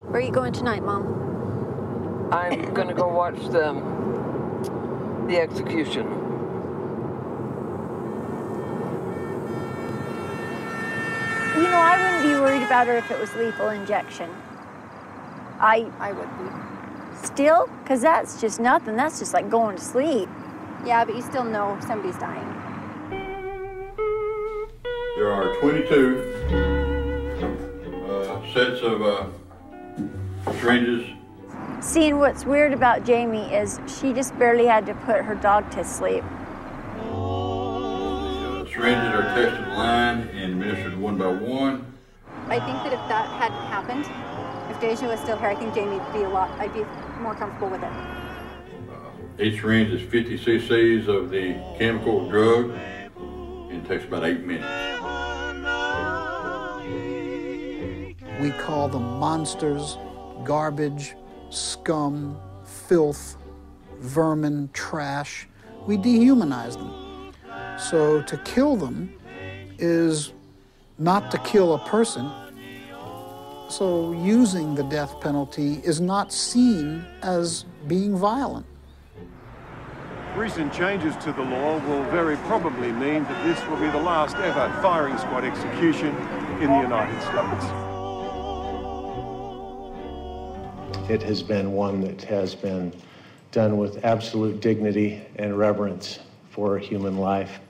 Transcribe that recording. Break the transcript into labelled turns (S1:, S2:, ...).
S1: Where are you going tonight, Mom?
S2: I'm gonna go watch the execution.
S3: You know, I wouldn't be worried about her if it was lethal injection. I
S4: would be.
S3: Still? Because that's just nothing. That's just like going to sleep.
S4: Yeah, but you still know somebody's dying.
S5: There are 22 sets of syringes.
S3: Seeing what's weird about Jamie is she just barely had to put her dog to sleep.
S5: The syringes are tested in line and administered one by one.
S4: I think that if that hadn't happened, if Deja was still here, I think Jamie would be I'd be more comfortable with it.
S5: Each syringe is 50 cc's of the chemical drug and takes about 8 minutes.
S6: We call them monsters, garbage, scum, filth, vermin, trash. We dehumanize them. So to kill them is not to kill a person. So using the death penalty is not seen as being violent.
S7: Recent changes to the law will very probably mean that this will be the last ever firing squad execution in the United States.
S8: It has been one that has been done with absolute dignity and reverence for human life.